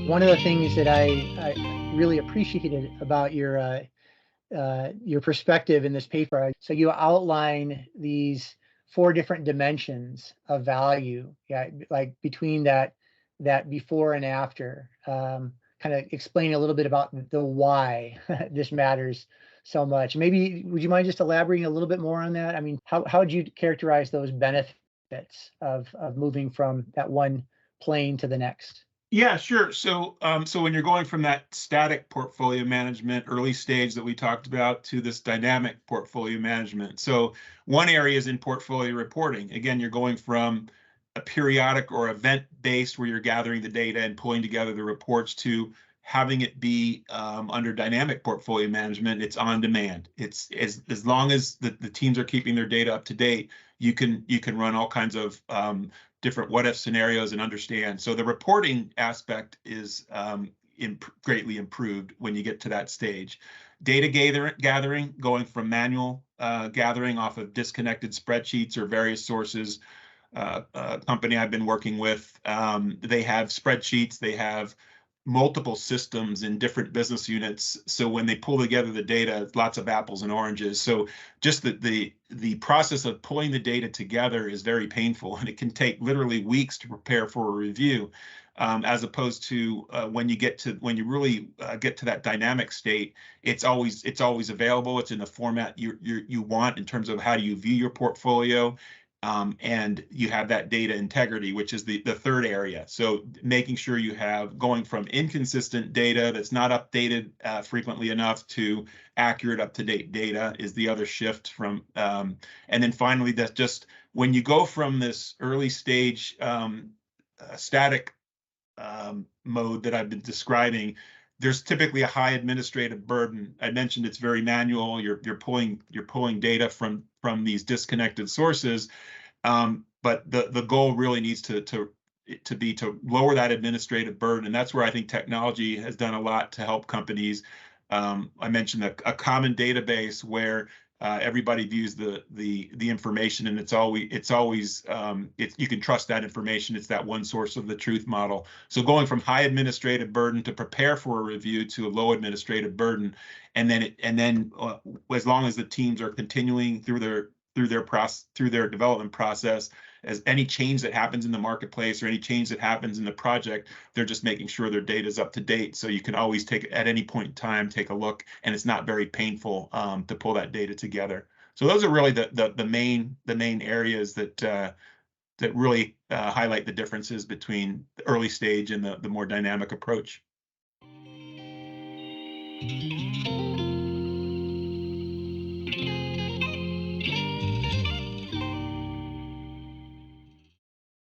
One of the things that I really appreciated about your perspective in this paper, so you outline these four different dimensions of value, yeah, like between that before and after. Kind of explain a little bit about the why this matters so much. Maybe would you mind just elaborating a little bit more on that? I mean, how would you characterize those benefits of moving from that one plane to the next? Yeah, sure. So when you're going from that static portfolio management early stage that we talked about to this dynamic portfolio management. So one area is in portfolio reporting. Again, you're going from a periodic or event-based where you're gathering the data and pulling together the reports to having it be under dynamic portfolio management. It's on demand. It's as long as the teams are keeping their data up to date, you can run all kinds of different what if scenarios and understand. So the reporting aspect is greatly improved when you get to that stage. Data gathering, going from manual gathering off of disconnected spreadsheets or various sources. A company I've been working with, they have spreadsheets, they have multiple systems in different business units. So when they pull together the data, lots of apples and oranges. So just the process of pulling the data together is very painful, and it can take literally weeks to prepare for a review, as opposed to when you really get to that dynamic state, it's always available. It's in the format you want in terms of how do you view your portfolio. And you have that data integrity, which is the third area. So making sure you have going from inconsistent data that's not updated frequently enough to accurate, up-to-date data is the other shift from. And then finally, that's just when you go from this early stage static mode that I've been describing, there's typically a high administrative burden. I mentioned it's very manual. You're pulling data from these disconnected sources, but the goal really needs to be to lower that administrative burden, and that's where I think technology has done a lot to help companies. I mentioned a common database where everybody views the information, and it's always you can trust that information. It's that one source of the truth model. So going from high administrative burden to prepare for a review to a low administrative burden, and then as long as the teams are continuing through their development process, as any change that happens in the marketplace or any change that happens in the project, they're just making sure their data is up to date. So you can always at any point in time, take a look, and it's not very painful to pull that data together. So those are really the main areas that really highlight the differences between the early stage and the more dynamic approach.